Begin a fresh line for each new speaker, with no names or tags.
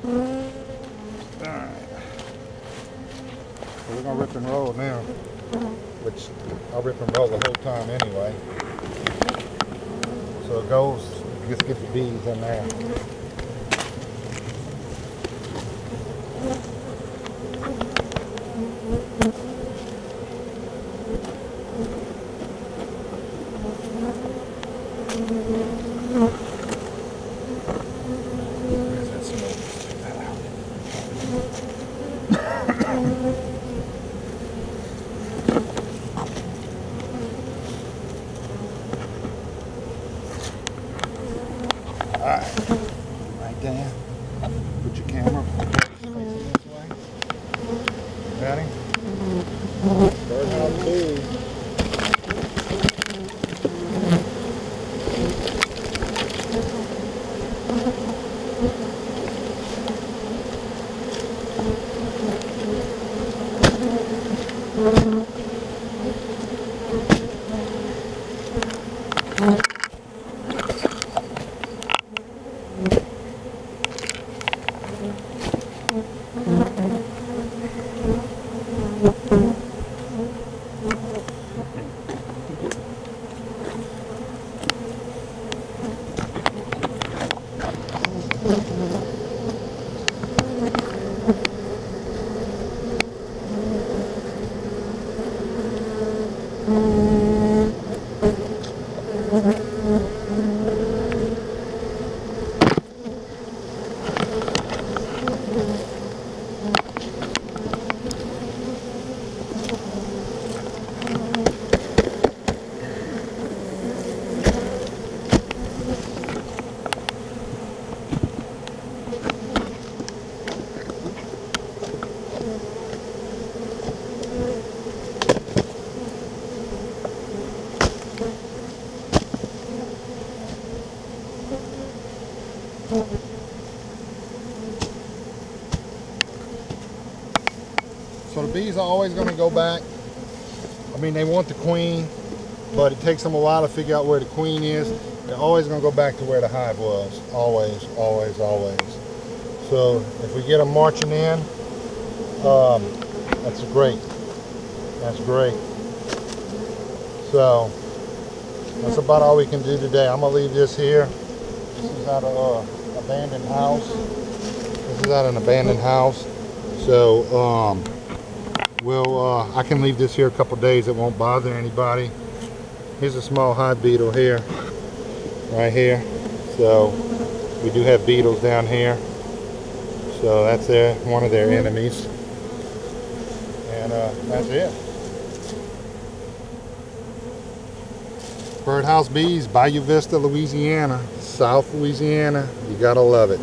Alright. So we're gonna rip and roll now, which I'll rip and roll the whole time anyway. So it goes, just get the bees in there. Where's that smoke? Check that out. Alright, right there. Put your camera facing this way. Ready? Birdhouse bees. So the bees are always going to go back. I mean, they want the queen, but it takes them a while to figure out where the queen is. They're always going to go back to where the hive was. Always, always, always. So if we get them marching in, that's great. That's great. So that's about all we can do today. I'm going to leave this here. This is at an abandoned house. This is at an abandoned house. So I can leave this here a couple days. It won't bother anybody. Here's a small hive beetle here, right here. So we do have beetles down here. So that's one of their enemies. And that's it. Birdhouse Bees, Bayou Vista, Louisiana, South Louisiana. You gotta love it.